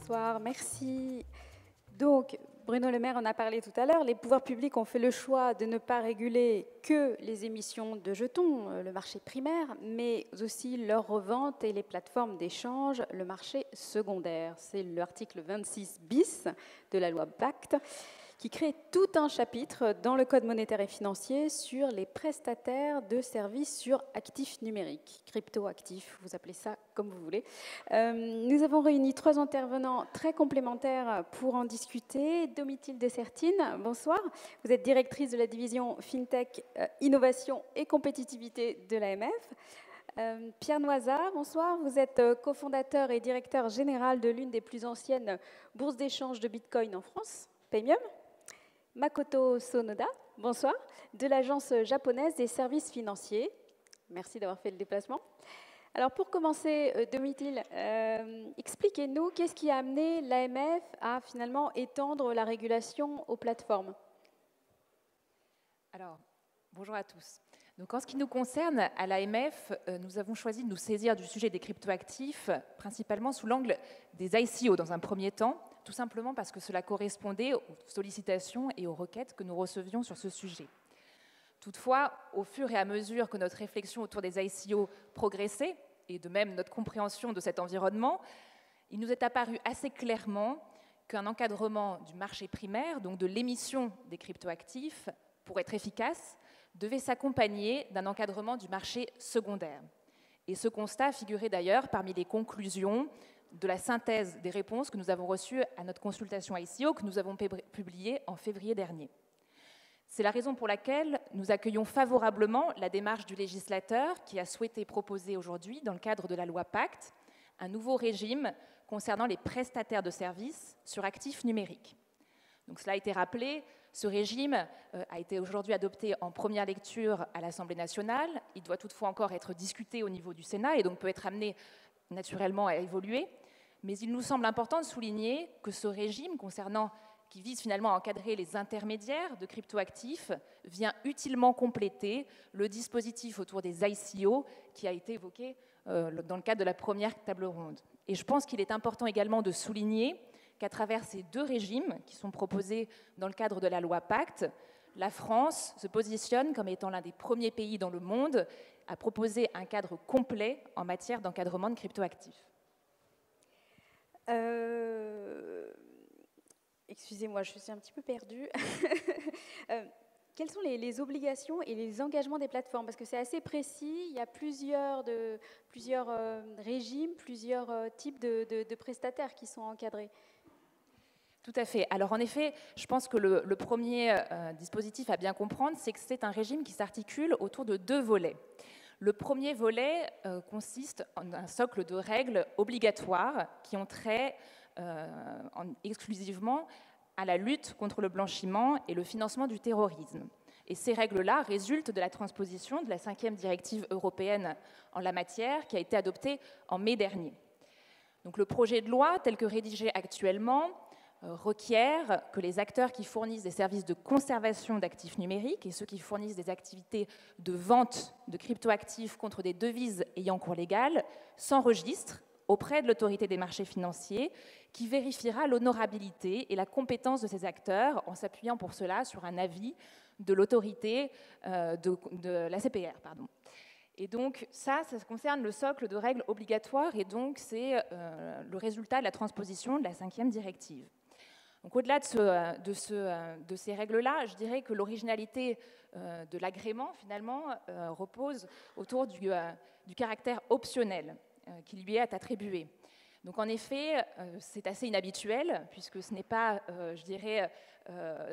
Bonsoir, merci. Donc, Bruno Le Maire en a parlé tout à l'heure, les pouvoirs publics ont fait le choix de ne pas réguler que les émissions de jetons, le marché primaire, mais aussi leur revente et les plateformes d'échange, le marché secondaire. C'est l'article 26 bis de la loi Pacte qui crée tout un chapitre dans le Code monétaire et financier sur les prestataires de services sur actifs numériques, crypto-actifs, vous appelez ça comme vous voulez. Nous avons réuni 3 intervenants très complémentaires pour en discuter. Domitille Dessertine, bonsoir. Vous êtes directrice de la division FinTech, Innovation et Compétitivité de l'AMF. Pierre Noiza, bonsoir. Vous êtes cofondateur et directeur général de l'une des plus anciennes bourses d'échange de Bitcoin en France, Paymium. Makoto Sonoda, bonsoir, de l'agence japonaise des services financiers. Merci d'avoir fait le déplacement. Alors pour commencer, Domitille, expliquez-nous qu'est-ce qui a amené l'AMF à finalement étendre la régulation aux plateformes? Alors, bonjour à tous. Donc, en ce qui nous concerne, à l'AMF, nous avons choisi de nous saisir du sujet des cryptoactifs, principalement sous l'angle des ICO dans un premier temps, tout simplement parce que cela correspondait aux sollicitations et aux requêtes que nous recevions sur ce sujet. Toutefois, au fur et à mesure que notre réflexion autour des ICO progressait, et de même notre compréhension de cet environnement, il nous est apparu assez clairement qu'un encadrement du marché primaire, donc de l'émission des cryptoactifs, pour être efficace, devait s'accompagner d'un encadrement du marché secondaire. Et ce constat figurait d'ailleurs parmi les conclusions de la synthèse des réponses que nous avons reçues à notre consultation ICO que nous avons publiée en février dernier. C'est la raison pour laquelle nous accueillons favorablement la démarche du législateur qui a souhaité proposer aujourd'hui, dans le cadre de la loi Pacte, un nouveau régime concernant les prestataires de services sur actifs numériques. Donc cela a été rappelé, ce régime a été aujourd'hui adopté en première lecture à l'Assemblée nationale. Il doit toutefois encore être discuté au niveau du Sénat et donc peut être amené naturellement à évoluer. Mais il nous semble important de souligner que ce régime qui vise finalement à encadrer les intermédiaires de cryptoactifs vient utilement compléter le dispositif autour des ICO qui a été évoqué dans le cadre de la première table ronde. Et je pense qu'il est important également de souligner qu'à travers ces 2 régimes qui sont proposés dans le cadre de la loi Pacte, la France se positionne comme étant l'un des premiers pays dans le monde à proposer un cadre complet en matière d'encadrement de cryptoactifs. Excusez-moi, je suis un petit peu perdue. Quelles sont les obligations et les engagements des plateformes? Parce que c'est assez précis, il y a plusieurs régimes, plusieurs types de prestataires qui sont encadrés. Tout à fait. Alors en effet, je pense que le premier dispositif à bien comprendre, c'est que c'est un régime qui s'articule autour de 2 volets. Le premier volet consiste en un socle de règles obligatoires qui ont trait exclusivement à la lutte contre le blanchiment et le financement du terrorisme. Et ces règles-là résultent de la transposition de la 5e directive européenne en la matière qui a été adoptée en mai dernier. Donc le projet de loi, tel que rédigé actuellement, requiert que les acteurs qui fournissent des services de conservation d'actifs numériques et ceux qui fournissent des activités de vente de cryptoactifs contre des devises ayant cours légal s'enregistrent auprès de l'autorité des marchés financiers qui vérifiera l'honorabilité et la compétence de ces acteurs en s'appuyant pour cela sur un avis de l'autorité de l'ACPR. Et donc ça concerne le socle de règles obligatoires et donc c'est le résultat de la transposition de la 5e directive. Donc au-delà de ces règles-là, je dirais que l'originalité de l'agrément, finalement, repose autour du caractère optionnel qui lui est attribué. Donc en effet, c'est assez inhabituel, puisque ce n'est pas, je dirais,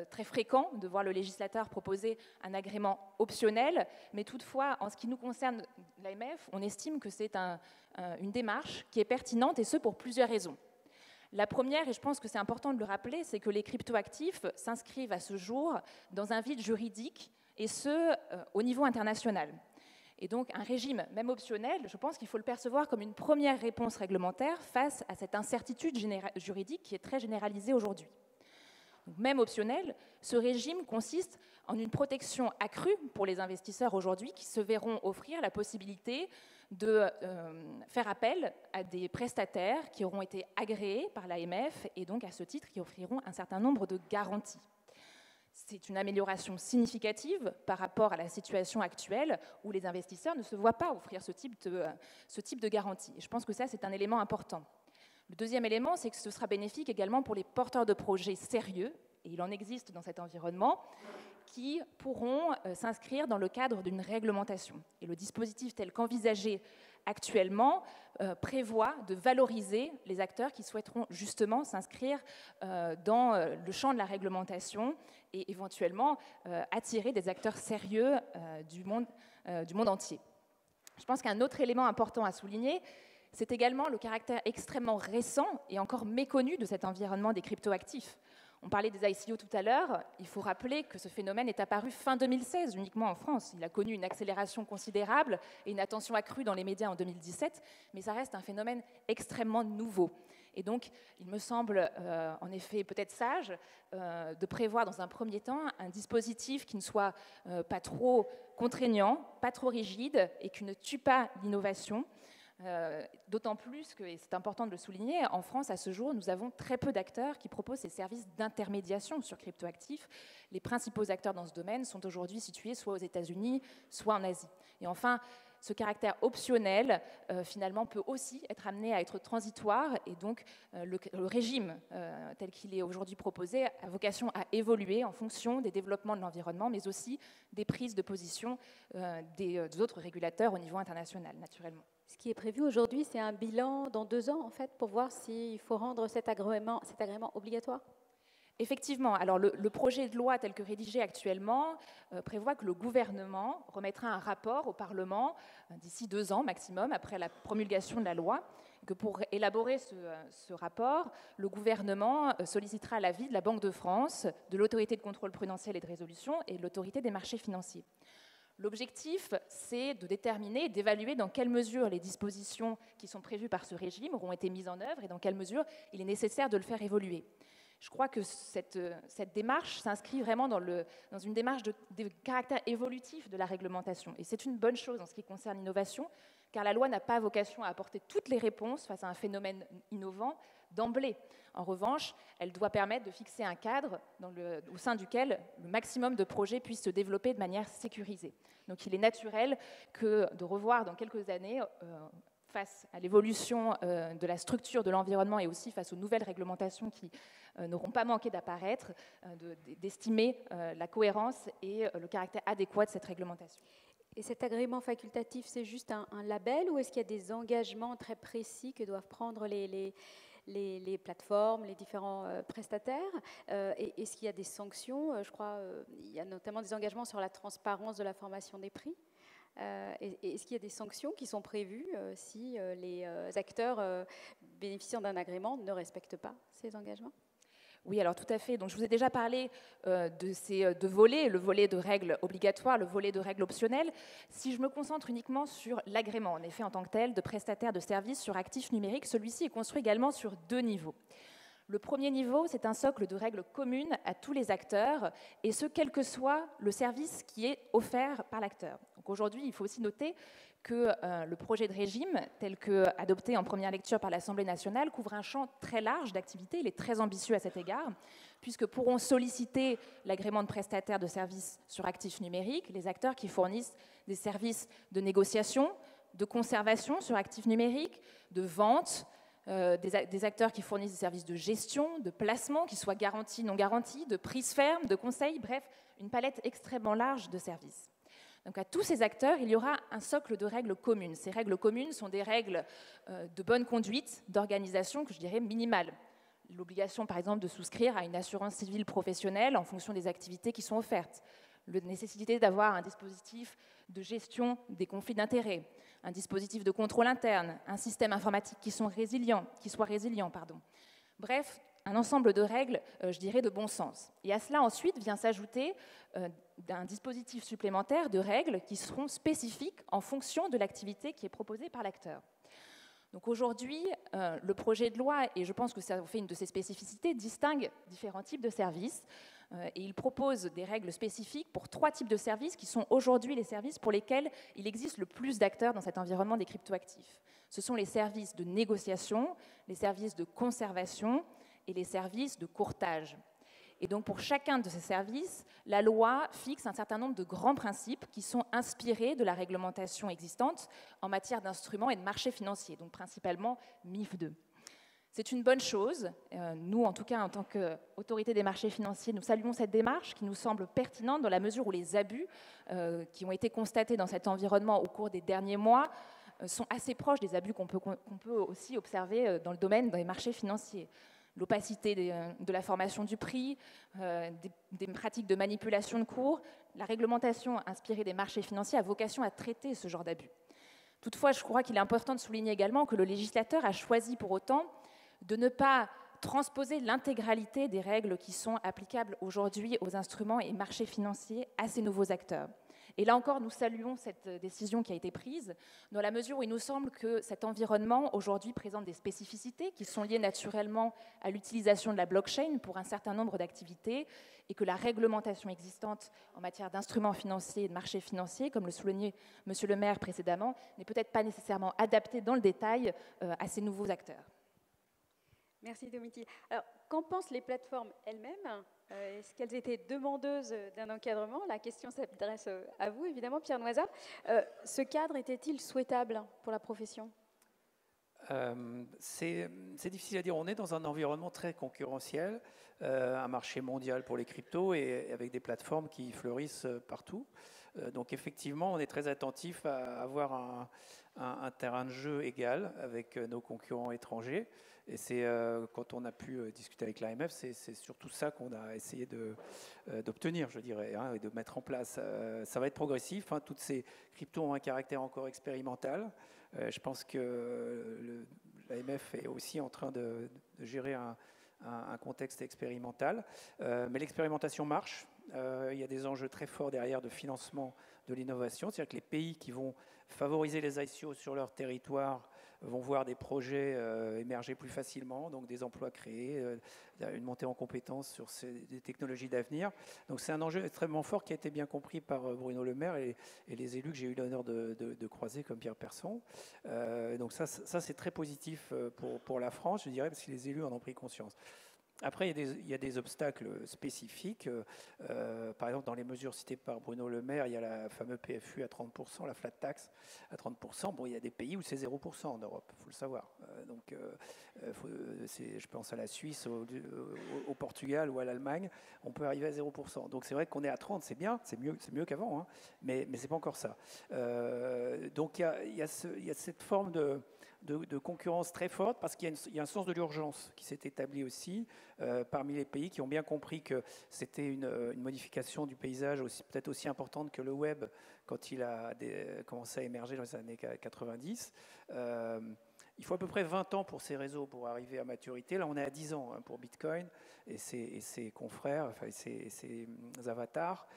très fréquent de voir le législateur proposer un agrément optionnel, mais toutefois, en ce qui nous concerne, l'AMF, on estime que c'est une démarche qui est pertinente, et ce pour plusieurs raisons. La première, et je pense que c'est important de le rappeler, c'est que les cryptoactifs s'inscrivent à ce jour dans un vide juridique, et ce, au niveau international. Et donc un régime, même optionnel, je pense qu'il faut le percevoir comme une première réponse réglementaire face à cette incertitude juridique qui est très généralisée aujourd'hui. Donc, même optionnel, ce régime consiste en une protection accrue pour les investisseurs aujourd'hui qui se verront offrir la possibilité de faire appel à des prestataires qui auront été agréés par l'AMF et donc à ce titre qui offriront un certain nombre de garanties. C'est une amélioration significative par rapport à la situation actuelle où les investisseurs ne se voient pas offrir ce type de garantie. Et je pense que ça, c'est un élément important. Le deuxième élément, c'est que ce sera bénéfique également pour les porteurs de projets sérieux, et il en existe dans cet environnement, qui pourront s'inscrire dans le cadre d'une réglementation. Et le dispositif tel qu'envisagé actuellement prévoit de valoriser les acteurs qui souhaiteront justement s'inscrire dans le champ de la réglementation et éventuellement attirer des acteurs sérieux du monde entier. Je pense qu'un autre élément important à souligner, c'est également le caractère extrêmement récent et encore méconnu de cet environnement des cryptoactifs. On parlait des ICO tout à l'heure, il faut rappeler que ce phénomène est apparu fin 2016 uniquement en France. Il a connu une accélération considérable et une attention accrue dans les médias en 2017, mais ça reste un phénomène extrêmement nouveau. Et donc, il me semble en effet peut-être sage de prévoir dans un premier temps un dispositif qui ne soit pas trop contraignant, pas trop rigide et qui ne tue pas l'innovation. D'autant plus que, et c'est important de le souligner, en France, à ce jour, nous avons très peu d'acteurs qui proposent ces services d'intermédiation sur cryptoactifs. Les principaux acteurs dans ce domaine sont aujourd'hui situés soit aux États-Unis, soit en Asie. Et enfin, ce caractère optionnel, finalement, peut aussi être amené à être transitoire, et donc le régime tel qu'il est aujourd'hui proposé a vocation à évoluer en fonction des développements de l'environnement, mais aussi des prises de position des autres régulateurs au niveau international, naturellement. Ce qui est prévu aujourd'hui, c'est un bilan dans 2 ans, en fait, pour voir s'il faut rendre cet agrément obligatoire. Effectivement, alors le projet de loi tel que rédigé actuellement prévoit que le gouvernement remettra un rapport au Parlement d'ici 2 ans maximum après la promulgation de la loi, que pour élaborer ce rapport, le gouvernement sollicitera l'avis de la Banque de France, de l'Autorité de contrôle prudentiel et de résolution et de l'Autorité des marchés financiers. L'objectif, c'est de déterminer et d'évaluer dans quelle mesure les dispositions qui sont prévues par ce régime auront été mises en œuvre et dans quelle mesure il est nécessaire de le faire évoluer. Je crois que cette démarche s'inscrit vraiment dans une démarche de caractère évolutif de la réglementation. Et c'est une bonne chose en ce qui concerne l'innovation, car la loi n'a pas vocation à apporter toutes les réponses face à un phénomène innovant d'emblée. En revanche, elle doit permettre de fixer un cadre au sein duquel le maximum de projets puissent se développer de manière sécurisée. Donc il est naturel de revoir dans quelques années, face à l'évolution de la structure de l'environnement et aussi face aux nouvelles réglementations qui n'auront pas manqué d'apparaître, d'estimer la cohérence et le caractère adéquat de cette réglementation. Et cet agrément facultatif, c'est juste un label ou est-ce qu'il y a des engagements très précis que doivent prendre les plateformes, les différents prestataires Est-ce qu'il y a des sanctions Je crois il y a notamment des engagements sur la transparence de la formation des prix. Est-ce qu'il y a des sanctions qui sont prévues si les acteurs bénéficiant d'un agrément ne respectent pas ces engagements ? Oui, alors tout à fait. Donc, je vous ai déjà parlé de ces 2 volets, le volet de règles obligatoires, le volet de règles optionnelles. Si je me concentre uniquement sur l'agrément, en effet, en tant que tel, de prestataire de services sur actifs numériques, celui-ci est construit également sur 2 niveaux. Le premier niveau, c'est un socle de règles communes à tous les acteurs, et ce, quel que soit le service qui est offert par l'acteur. Donc aujourd'hui, il faut aussi noter que le projet de régime, tel qu'adopté en première lecture par l'Assemblée nationale, couvre un champ très large d'activités. Il est très ambitieux à cet égard, puisque pourront solliciter l'agrément de prestataire de services sur actifs numériques les acteurs qui fournissent des services de négociation, de conservation sur actifs numériques, de vente, des acteurs qui fournissent des services de gestion, de placement, qui soient garantis, non garantis, de prise ferme, de conseil, bref, une palette extrêmement large de services. Donc à tous ces acteurs, il y aura un socle de règles communes. Ces règles communes sont des règles de bonne conduite, d'organisation, que je dirais minimales. L'obligation, par exemple, de souscrire à une assurance civile professionnelle en fonction des activités qui sont offertes. La nécessité d'avoir un dispositif de gestion des conflits d'intérêts, un dispositif de contrôle interne, un système informatique qui soit résilient. Bref, un ensemble de règles, je dirais, de bon sens. Et à cela, ensuite, vient s'ajouter un dispositif supplémentaire de règles qui seront spécifiques en fonction de l'activité qui est proposée par l'acteur. Donc aujourd'hui, le projet de loi, et je pense que ça fait une de ses spécificités, distingue différents types de services et il propose des règles spécifiques pour 3 types de services qui sont aujourd'hui les services pour lesquels il existe le plus d'acteurs dans cet environnement des cryptoactifs. Ce sont les services de négociation, les services de conservation et les services de courtage. Et donc pour chacun de ces services, la loi fixe un certain nombre de grands principes qui sont inspirés de la réglementation existante en matière d'instruments et de marchés financiers, donc principalement MIF 2. C'est une bonne chose. Nous, en tout cas, en tant qu'autorité des marchés financiers, nous saluons cette démarche qui nous semble pertinente dans la mesure où les abus qui ont été constatés dans cet environnement au cours des derniers mois sont assez proches des abus qu'on peut aussi observer dans le domaine des marchés financiers. L'opacité de la formation du prix, des pratiques de manipulation de cours, la réglementation inspirée des marchés financiers a vocation à traiter ce genre d'abus. Toutefois, je crois qu'il est important de souligner également que le législateur a choisi pour autant de ne pas transposer l'intégralité des règles qui sont applicables aujourd'hui aux instruments et marchés financiers à ces nouveaux acteurs. Et là encore, nous saluons cette décision qui a été prise, dans la mesure où il nous semble que cet environnement aujourd'hui présente des spécificités qui sont liées naturellement à l'utilisation de la blockchain pour un certain nombre d'activités et que la réglementation existante en matière d'instruments financiers et de marchés financiers, comme le soulignait M. le maire précédemment, n'est peut-être pas nécessairement adaptée dans le détail à ces nouveaux acteurs. Merci Domiti. Alors, qu'en pensent les plateformes elles-mêmes? Est-ce qu'elles étaient demandeuses d'un encadrement? La question s'adresse à vous, évidemment, Pierre Noiza. Ce cadre était-il souhaitable pour la profession? C'est difficile à dire. On est dans un environnement très concurrentiel, un marché mondial pour les cryptos et avec des plateformes qui fleurissent partout. Donc effectivement, on est très attentif à avoir un terrain de jeu égal avec nos concurrents étrangers. Et c'est quand on a pu discuter avec l'AMF, c'est surtout ça qu'on a essayé d'obtenir, je dirais, hein, et de mettre en place. Ça va être progressif. Hein, toutes ces cryptos ont un caractère encore expérimental. Je pense que l'AMF est aussi en train de gérer un contexte expérimental. Mais l'expérimentation marche. Il y a des enjeux très forts derrière de financement de l'innovation. C'est-à-dire que les pays qui vont favoriser les ICO sur leur territoire vont voir des projets émerger plus facilement, donc des emplois créés, une montée en compétences sur des technologies d'avenir. Donc c'est un enjeu extrêmement fort qui a été bien compris par Bruno Le Maire et les élus que j'ai eu l'honneur de croiser comme Pierre Persson. Donc ça c'est très positif pour la France, je dirais, parce que les élus en ont pris conscience. Après, il y a des obstacles spécifiques. Par exemple, dans les mesures citées par Bruno Le Maire, il y a la fameuse PFU à 30%, la flat tax à 30%. Bon, il y a des pays où c'est 0% en Europe, il faut le savoir. Je pense à la Suisse, au Portugal ou à l'Allemagne, on peut arriver à 0%. Donc c'est vrai qu'on est à 30%, c'est bien, c'est mieux qu'avant, hein, mais c'est pas encore ça. Donc il y a cette forme de concurrence très forte parce qu'il y a un sens de l'urgence qui s'est établi aussi parmi les pays qui ont bien compris que c'était une modification du paysage peut-être aussi importante que le web quand il a commencé à émerger dans les années 90. Il faut à peu près 20 ans pour ces réseaux pour arriver à maturité. Là, on est à 10 ans hein, pour Bitcoin et ses confrères, enfin, ses avatars.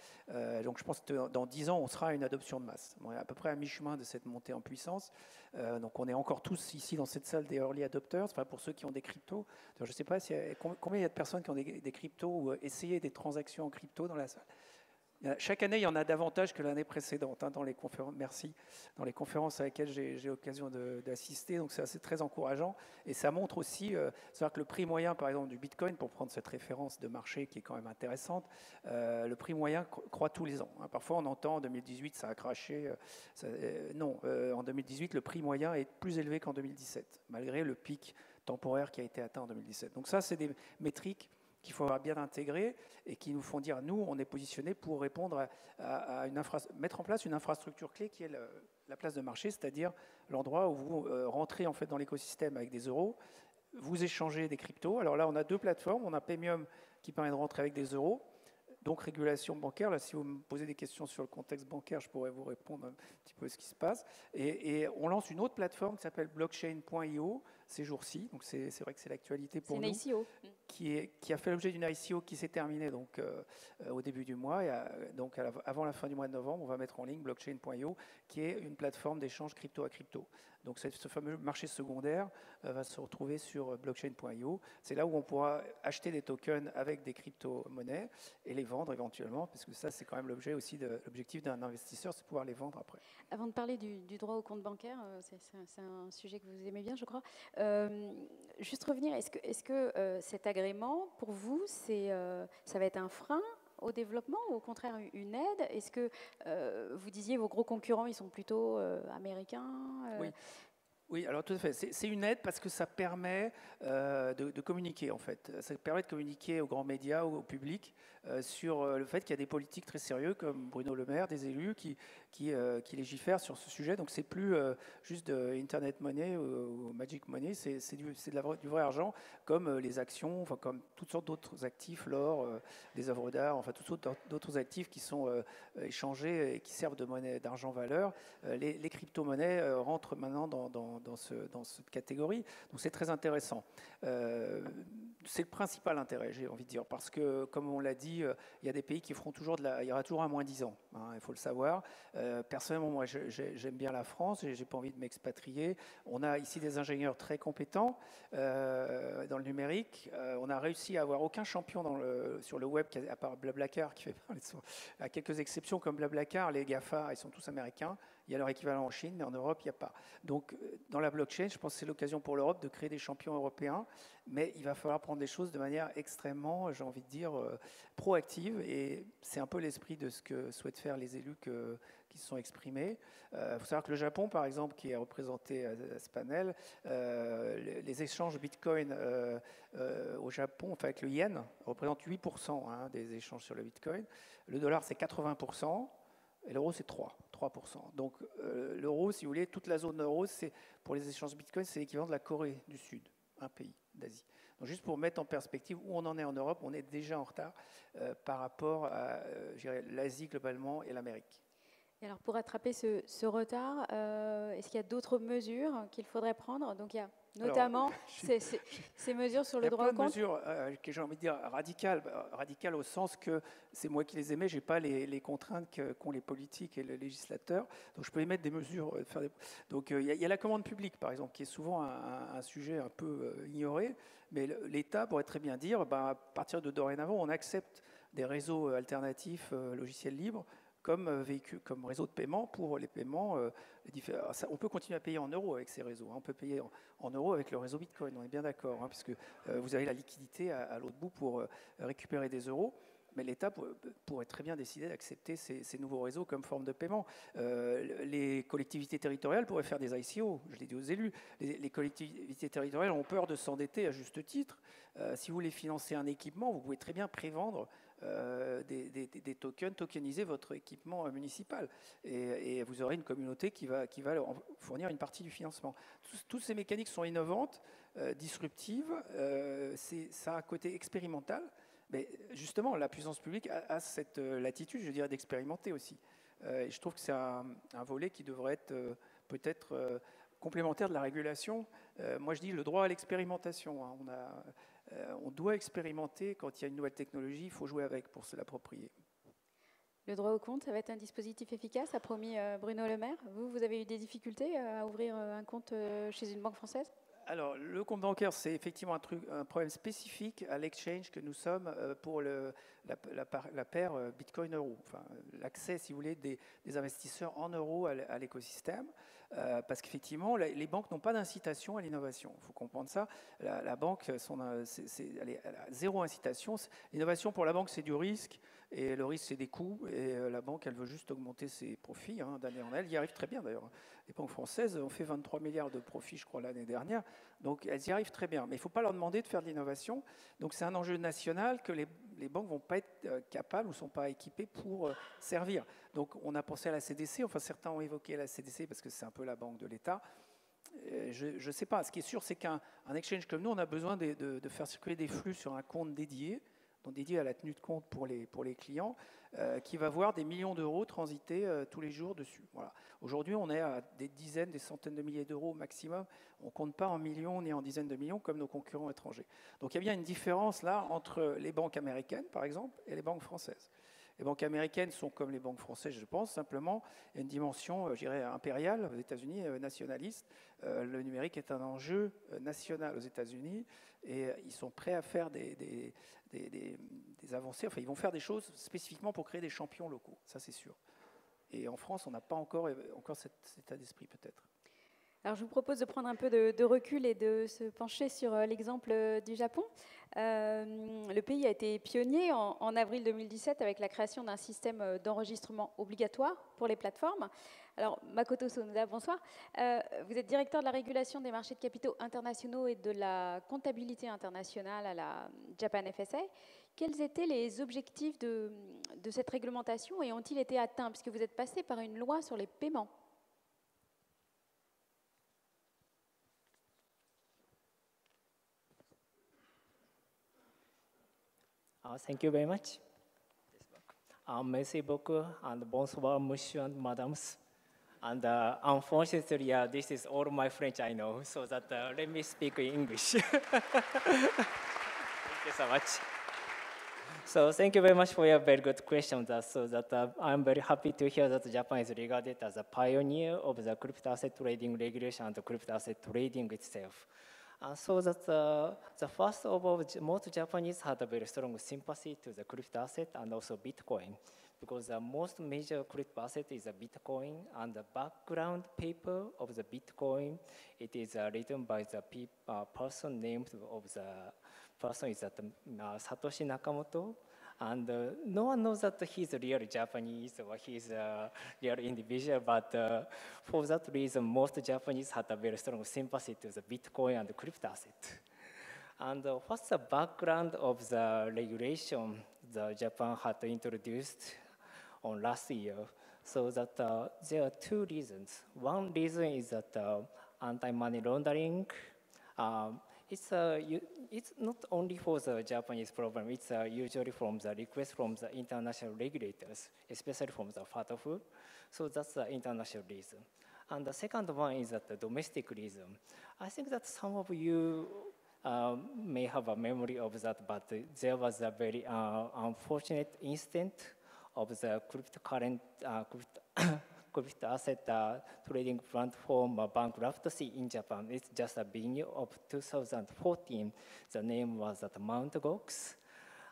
Donc, je pense que dans 10 ans, on sera à une adoption de masse. On est à peu près à mi-chemin de cette montée en puissance. Donc, on est encore tous ici dans cette salle des early adopters, enfin, pour ceux qui ont des cryptos. Je ne sais pas combien il y a de personnes qui ont des cryptos ou essayé des transactions en crypto dans la salle. Chaque année, il y en a davantage que l'année précédente hein, dans les conférences. Merci. Dans les conférences à lesquelles j'ai l'occasion d'assister, donc c'est très encourageant. Et ça montre aussi, c'est-à-dire que le prix moyen, par exemple, du Bitcoin, pour prendre cette référence de marché qui est quand même intéressante, le prix moyen croît tous les ans. Hein. Parfois, on entend en 2018, ça a craché. Non, en 2018, le prix moyen est plus élevé qu'en 2017, malgré le pic temporaire qui a été atteint en 2017. Donc ça, c'est des métriques qu'il faut avoir bien intégré et qui nous font dire, nous, on est positionné pour répondre à mettre en place une infrastructure clé qui est la place de marché, c'est-à-dire l'endroit où vous rentrez en fait dans l'écosystème avec des euros, vous échangez des cryptos. Alors là, on a 2 plateformes. On a Paymium qui permet de rentrer avec des euros, donc régulation bancaire. Là, si vous me posez des questions sur le contexte bancaire, je pourrais vous répondre un petit peu à ce qui se passe. Et on lance une autre plateforme qui s'appelle blockchain.io ces jours-ci. Donc c'est vrai que c'est l'actualité pour nous. C'est une ICO. qui a fait l'objet d'une ICO qui s'est terminée donc, au début du mois. Et donc avant la fin du mois de novembre, on va mettre en ligne blockchain.io, qui est une plateforme d'échange crypto à crypto. Donc ce fameux marché secondaire va se retrouver sur blockchain.io. C'est là où on pourra acheter des tokens avec des crypto-monnaies et les vendre éventuellement, parce que ça, c'est quand même l'objet aussi de l'objectif d'un investisseur, c'est de pouvoir les vendre après. Avant de parler du droit au compte bancaire, c'est un sujet que vous aimez bien, je crois. Juste revenir, est-ce que cet agrément, pour vous, ça va être un frein au développement ou au contraire une aide? Est-ce que vous disiez vos gros concurrents, ils sont plutôt américains? Oui. Oui, alors tout à fait. C'est une aide parce que ça permet de communiquer, en fait. Ça permet de communiquer aux grands médias, au public, sur le fait qu'il y a des politiques très sérieux, comme Bruno Le Maire, des élus qui légifèrent sur ce sujet. Donc, c'est plus juste de Internet Money ou Magic Money, c'est du vrai argent, comme les actions, enfin, comme toutes sortes d'autres actifs, l'or, les œuvres d'art, enfin, toutes sortes d'autres actifs qui sont échangés et qui servent de monnaie d'argent valeur. Les crypto-monnaies rentrent maintenant dans cette catégorie. Donc c'est très intéressant. C'est le principal intérêt, j'ai envie de dire, parce que, comme on l'a dit, il y a des pays qui feront toujours il y aura toujours un moins 10 ans, hein, il faut le savoir. Personnellement, moi, j'aime bien la France, j'ai pas envie de m'expatrier. On a ici des ingénieurs très compétents dans le numérique. On a réussi à avoir aucun champion sur le web, à part Blablacar, qui fait parler de son, à quelques exceptions comme Blablacar, les GAFA, ils sont tous américains. Il y a leur équivalent en Chine, mais en Europe, il n'y a pas. Donc, dans la blockchain, je pense que c'est l'occasion pour l'Europe de créer des champions européens, mais il va falloir prendre les choses de manière extrêmement, j'ai envie de dire, proactive. Et c'est un peu l'esprit de ce que souhaitent faire les élus qui se sont exprimés. Il faut savoir que le Japon, par exemple, qui est représenté à ce panel, les échanges Bitcoin au Japon, enfin avec le yen, représentent 8% des échanges sur le Bitcoin. Le dollar, c'est 80%. Et l'euro, c'est 3%. Donc l'euro, si vous voulez, toute la zone euro, pour les échanges Bitcoin, c'est l'équivalent de la Corée du Sud, un pays d'Asie. Donc juste pour mettre en perspective où on en est en Europe, on est déjà en retard par rapport à l'Asie globalement et l'Amérique. Et alors pour rattraper ce retard, est-ce qu'il y a d'autres mesures qu'il faudrait prendre? Donc il y a notamment ces mesures sur le droit au compte. Il y a plein de mesures que j'ai envie de dire radicales au sens que c'est moi qui les émets, je n'ai pas les contraintes qu'ont les politiques et les législateurs, donc je peux émettre des mesures. Donc il y a la commande publique, par exemple, qui est souvent un sujet un peu ignoré, mais l'État pourrait très bien dire, à partir de dorénavant, on accepte des réseaux alternatifs logiciels libres comme comme réseau de paiement pour les paiements. On peut continuer à payer en euros avec ces réseaux. On peut payer en euros avec le réseau Bitcoin, on est bien d'accord, puisque vous avez la liquidité à l'autre bout pour récupérer des euros. Mais l'État pourrait très bien décider d'accepter ces nouveaux réseaux comme forme de paiement. Les collectivités territoriales pourraient faire des ICO, je l'ai dit aux élus. Les collectivités territoriales ont peur de s'endetter à juste titre. Si vous voulez financer un équipement, vous pouvez très bien prévendre des tokens, tokeniser votre équipement municipal. Et vous aurez une communauté qui va fournir une partie du financement. Toutes ces mécaniques sont innovantes, disruptives. Ça a un côté expérimental. Mais justement, la puissance publique a cette latitude, je dirais, d'expérimenter aussi. Et je trouve que c'est un volet qui devrait être peut-être complémentaire de la régulation. Moi, je dis le droit à l'expérimentation. On doit expérimenter quand il y a une nouvelle technologie, il faut jouer avec pour se l'approprier. Le droit au compte, ça va être un dispositif efficace, a promis Bruno Le Maire. Vous avez eu des difficultés à ouvrir un compte chez une banque française ? Alors, le compte bancaire, c'est effectivement un problème spécifique à l'exchange que nous sommes pour la paire Bitcoin-euro. Enfin, l'accès, si vous voulez, des investisseurs en euros à l'écosystème. Parce qu'effectivement, les banques n'ont pas d'incitation à l'innovation. Il faut comprendre ça. La banque, elle a zéro incitation. L'innovation pour la banque, c'est du risque. Et le risque, c'est des coûts. Et la banque, elle veut juste augmenter ses profits d'année en année. Elle y arrive très bien, d'ailleurs. Les banques françaises ont fait 23 milliards de profits, je crois, l'année dernière. Donc, elles y arrivent très bien. Mais il ne faut pas leur demander de faire de l'innovation. Donc, c'est un enjeu national que les banques ne vont pas être capables ou ne sont pas équipées pour servir. Donc, on a pensé à la CDC. Enfin, certains ont évoqué la CDC parce que c'est un peu la banque de l'État. Je ne sais pas. Ce qui est sûr, c'est qu'un exchange comme nous, on a besoin de faire circuler des flux sur un compte dédié donc dédié à la tenue de compte pour les clients, qui va voir des millions d'euros transiter tous les jours dessus. Voilà. Aujourd'hui, on est à des dizaines, des centaines de milliers d'euros au maximum. On ne compte pas en millions ni en dizaines de millions comme nos concurrents étrangers. Donc il y a bien une différence là entre les banques américaines, par exemple, et les banques françaises. Les banques américaines sont comme les banques françaises, je pense, simplement une dimension, je dirais, impériale aux États-Unis, nationaliste. Le numérique est un enjeu national aux États-Unis et ils sont prêts à faire des avancées. Enfin, ils vont faire des choses spécifiquement pour créer des champions locaux, ça c'est sûr. Et en France, on n'a pas encore cet état d'esprit peut-être. Alors, je vous propose de prendre un peu de recul et de se pencher sur l'exemple du Japon. Le pays a été pionnier en avril 2017 avec la création d'un système d'enregistrement obligatoire pour les plateformes. Alors, Makoto Sonoda, bonsoir. Vous êtes directeur de la régulation des marchés de capitaux internationaux et de la comptabilité internationale à la Japan FSA. Quels étaient les objectifs de cette réglementation et ont-ils été atteints, puisque vous êtes passé par une loi sur les paiements? Thank you very much. Merci beaucoup, and bonsoir, monsieur and madams. And unfortunately, this is all my French I know, so that let me speak in English. Thank you so much. So thank you very much for your very good questions. So that I'm very happy to hear that Japan is regarded as a pioneer of the crypto asset trading regulation and the crypto asset trading itself. So that the first of all, most Japanese had a very strong sympathy to the crypto asset and also Bitcoin, because the most major crypto asset is a Bitcoin, and the background paper of the Bitcoin, it is written by the person named of the person is Satoshi Nakamoto. And no one knows that he's real Japanese or he's a real individual, but for that reason, most Japanese had a very strong sympathy to the Bitcoin and the crypto asset. And what's the background of the regulation that Japan had introduced on last year? So that there are two reasons. One reason is that anti-money laundering. It's not only for the Japanese problem, it's usually from the request from the international regulators, especially from the FATF. So that's the international reason. And the second one is that the domestic reason. I think that some of you may have a memory of that, but there was a very unfortunate incident of the crypto asset trading platform bankruptcy in Japan. It's just the beginning of 2014. The name was at Mt. Gox.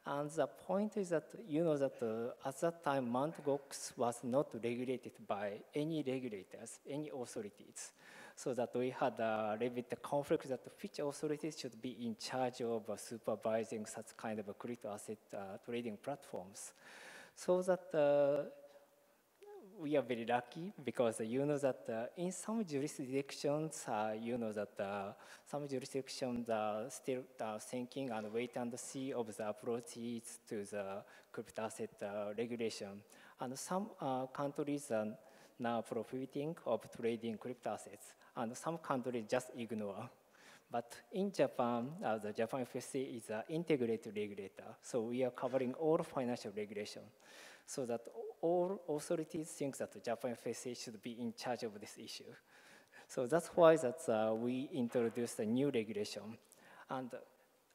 And the point is that, you know, that at that time, Mt. Gox was not regulated by any regulators, any authorities. So that we had a little bit of conflict that which authorities should be in charge of supervising such kind of a crypto asset trading platforms. So that we are very lucky because you know that in some jurisdictions, you know that some jurisdictions are still thinking and wait and see of the approaches to the crypto asset regulation. And some countries are now prohibiting of trading crypto assets, and some countries just ignore. But in Japan, the Japan FSA is an integrated regulator, so we are covering all financial regulation, so that all authorities think that the Japan FSA should be in charge of this issue. So that's why we introduced a new regulation. And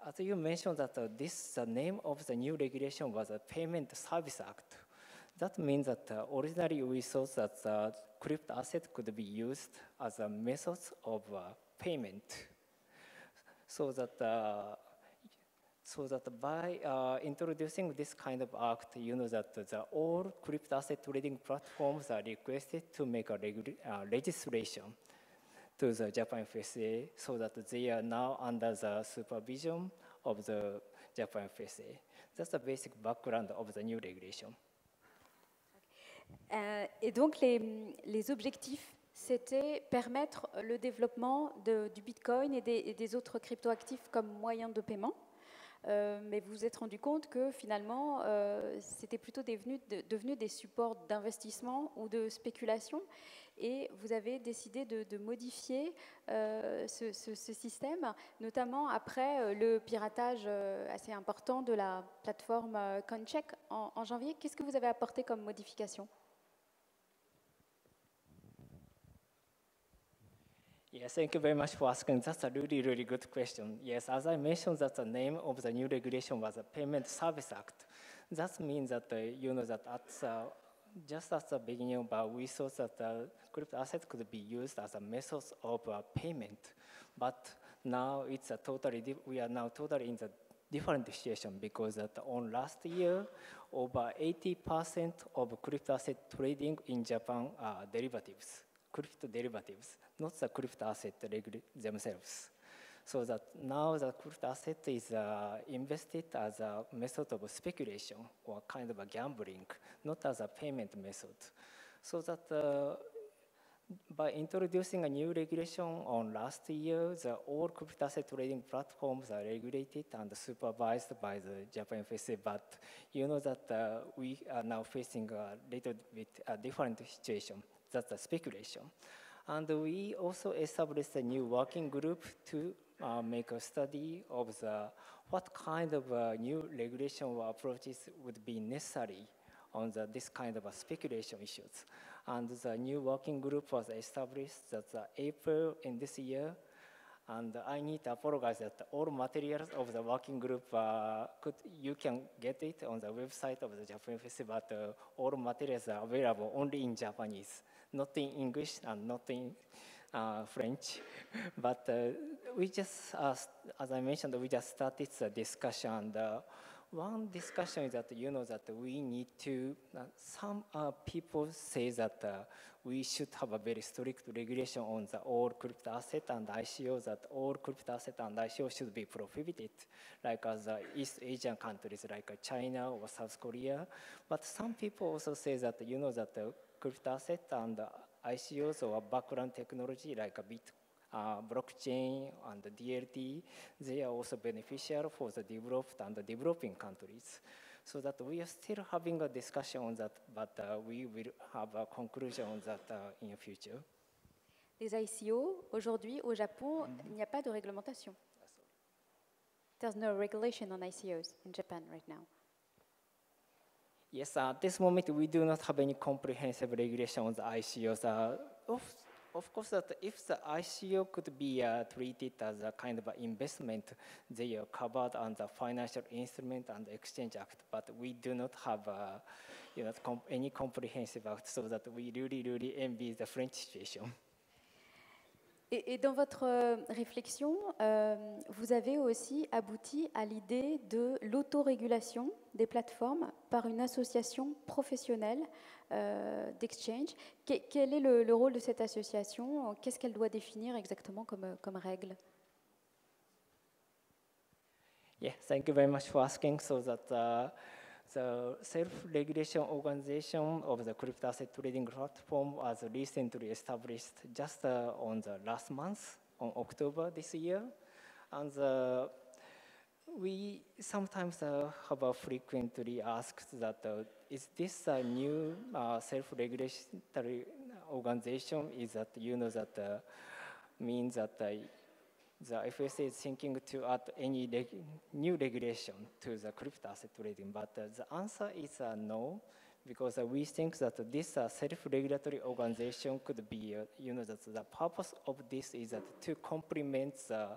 as you mentioned that the name of the new regulation was a Payment Service Act. That means that originally we thought that crypto asset could be used as a method of payment. So that by introducing this kind of act, you know that all crypto asset trading platforms are requested to make a legislation to the Japan FSA, so that they are now under the supervision of the Japan FSA. That's the basic background of the new regulation. Et donc les objectifs, c'était permettre le développement du Bitcoin et des autres cryptoactifs comme moyen de paiement. Mais vous vous êtes rendu compte que finalement, c'était plutôt devenu des supports d'investissement ou de spéculation. et vous avez décidé de modifier ce système, notamment après le piratage assez important de la plateforme CoinCheck en janvier. Qu'est-ce que vous avez apporté comme modification? Yes, thank you very much for asking. That's a really, really good question. Yes, as I mentioned, that the name of the new regulation was the Payment Service Act. That means that, that just at the beginning, but we thought that crypto assets could be used as a method of payment. But now it's a we are now totally in the different situation because that on last year, over 80% of crypto asset trading in Japan are derivatives. Crypto derivatives, not the crypto asset themselves. So that now the crypto asset is invested as a method of speculation or kind of a gambling, not as a payment method. So that by introducing a new regulation on last year, all crypto asset trading platforms are regulated and supervised by the Japan FSA, but you know that we are now facing a little bit a different situation. That's the speculation. And we also established a new working group to make a study of what kind of new regulation or approaches would be necessary on this kind of speculation issues. And the new working group was established at April in this year. And I need to apologize that all materials of the working group, you can get it on the website of the Japan FSA, but all materials are available only in Japanese, not in English and not in French. But we just, as I mentioned, we just started the discussion. And one discussion is that, you know, that we need to, some people say that we should have a very strict regulation on the all crypto asset and ICOs, that all crypto asset and ICOs should be prohibited, like as East Asian countries like China or South Korea. But some people also say that, you know, that crypto asset and ICOs or background technology like blockchain and DLT, they are also beneficial for the developed and the developing countries. So that we are still having a discussion on that, but we will have a conclusion on that in the future. Les ICO, aujourd'hui, au Japon, il n'y a pas de réglementation. There's no regulation on ICOs in Japan right now. Yes, at this moment, we do not have any comprehensive regulation on the ICOs. Of course, that if the ICO could be treated as a kind of investment, they are covered under the Financial Instrument and Exchange Act, but we do not have any comprehensive act, so that we really, really envy the French situation. Et dans votre réflexion, vous avez aussi abouti à l'idée de l'autorégulation des plateformes par une association professionnelle d'exchange. Quel est le rôle de cette association? Qu'est-ce qu'elle doit définir exactement comme règle? Yeah, thank you very much for asking. So that the self-regulation organization of the crypto asset trading platform was recently established just on the last month, on October this year. And we sometimes have frequently asked that, is this a new self-regulatory organization? Is that, you know, that means that the FSA is thinking to add any new regulation to the crypto asset trading, but the answer is no, because we think that this self-regulatory organization could be, you know, that the purpose of this is that to complement the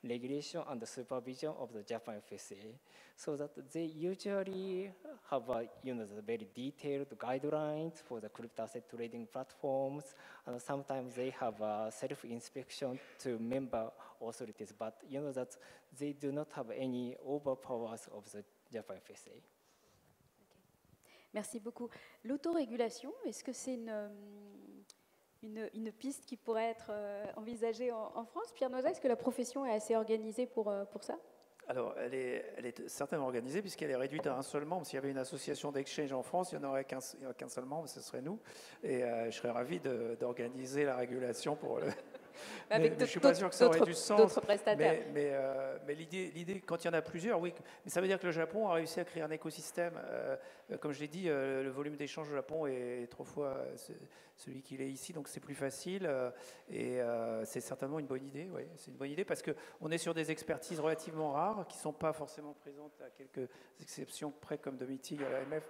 regulation and the supervision of the Japan FSA, so that they usually have, you know, the very detailed guidelines for the crypto asset trading platforms, and sometimes they have self-inspection to member authorities, but you know that they do not have any overpowers of the Japan FSA. Okay. Merci beaucoup. L'autorégulation, est-ce que c'est une piste qui pourrait être envisagée en France? Pierre Nozay, est-ce que la profession est assez organisée pour ça? Alors, elle est certainement organisée puisqu'elle est réduite à un seul membre. S'il y avait une association d'exchange en France, il n'y en aurait qu'un seul membre, ce serait nous. Et je serais ravi d'organiser la régulation pour le... Avec je ne suis pas sûr que ça aurait du sens. D'autres prestataires. Mais mais l'idée, quand il y en a plusieurs, oui. Mais ça veut dire que le Japon a réussi à créer un écosystème. Comme je l'ai dit, le volume d'échange au Japon est 3 fois celui qu'il est ici, donc c'est plus facile. Et c'est certainement une bonne idée. Oui, c'est une bonne idée parce qu'on est sur des expertises relativement rares qui ne sont pas forcément présentes à quelques exceptions près, comme de meeting à l'AMF.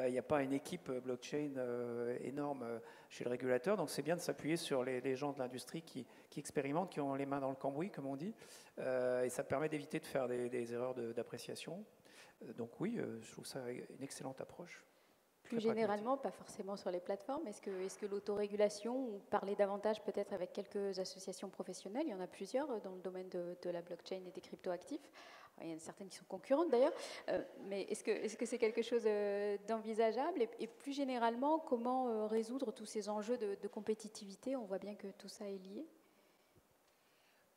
Il n'y a pas une équipe blockchain énorme chez le régulateur, donc c'est bien de s'appuyer sur les gens de l'industrie qui expérimentent, qui ont les mains dans le cambouis, comme on dit, et ça permet d'éviter de faire des erreurs d'appréciation. Donc oui, je trouve ça une excellente approche. Plus généralement, pas forcément sur les plateformes, est-ce que l'autorégulation, ou parler davantage peut-être avec quelques associations professionnelles, il y en a plusieurs dans le domaine de la blockchain et des cryptoactifs, il y en a certaines qui sont concurrentes d'ailleurs, mais est-ce que c'est quelque chose d'envisageable et plus généralement, comment résoudre tous ces enjeux de compétitivité? On voit bien que tout ça est lié.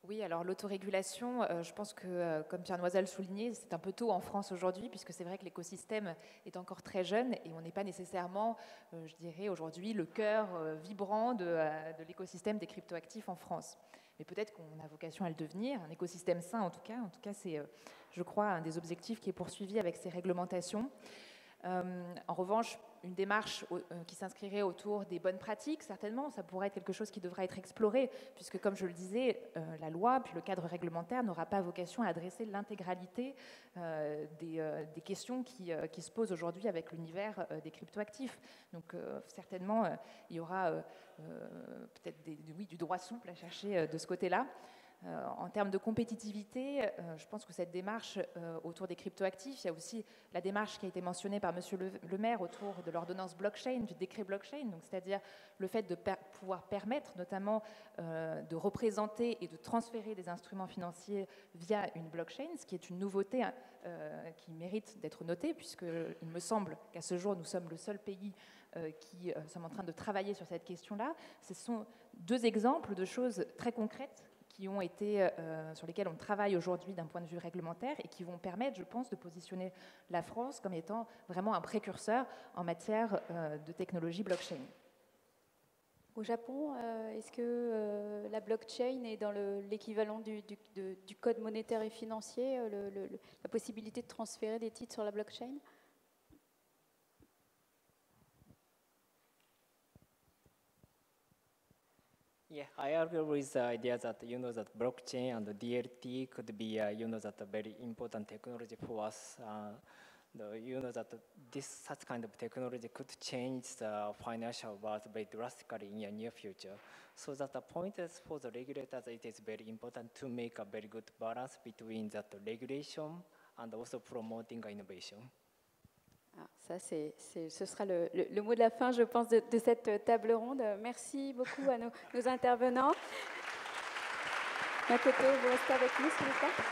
Oui, alors l'autorégulation, je pense que, comme Pierre Noisel le soulignait, c'est un peu tôt en France aujourd'hui, puisque c'est vrai que l'écosystème est encore très jeune et on n'est pas nécessairement, je dirais aujourd'hui, le cœur vibrant de l'écosystème des cryptoactifs en France. Mais peut-être qu'on a vocation à le devenir, un écosystème sain en tout cas. En tout cas, c'est, je crois, un des objectifs qui est poursuivi avec ces réglementations. En revanche, une démarche qui s'inscrirait autour des bonnes pratiques, certainement, ça pourrait être quelque chose qui devra être exploré, puisque, comme je le disais, la loi, puis le cadre réglementaire n'aura pas vocation à adresser l'intégralité des questions qui se posent aujourd'hui avec l'univers des cryptoactifs. Donc, certainement, il y aura peut-être du droit souple à chercher de ce côté-là. En termes de compétitivité, je pense que cette démarche autour des cryptoactifs, il y a aussi la démarche qui a été mentionnée par Monsieur le maire autour de l'ordonnance blockchain, du décret blockchain, donc c'est-à-dire le fait de pouvoir permettre notamment de représenter et de transférer des instruments financiers via une blockchain, ce qui est une nouveauté qui mérite d'être notée, puisqu'il me semble qu'à ce jour, nous sommes le seul pays qui sommes en train de travailler sur cette question-là. Ce sont deux exemples de choses très concrètes qui ont été, sur lesquels on travaille aujourd'hui d'un point de vue réglementaire et qui vont permettre, je pense, de positionner la France comme étant vraiment un précurseur en matière de technologie blockchain. Au Japon, est-ce que la blockchain est dans l'équivalent du code monétaire et financier, la possibilité de transférer des titres sur la blockchain ? Yeah, I agree with the idea that that blockchain and the DLT could be that a very important technology for us. That such kind of technology could change the financial world very drastically in the near future. So that the point is for the regulators, it is very important to make a very good balance between that regulation and also promoting innovation. Ah, ça, ce sera le mot de la fin, je pense, de cette table ronde. Merci beaucoup à nos intervenants. Makoto, vous restez avec nous, s'il vous plaît.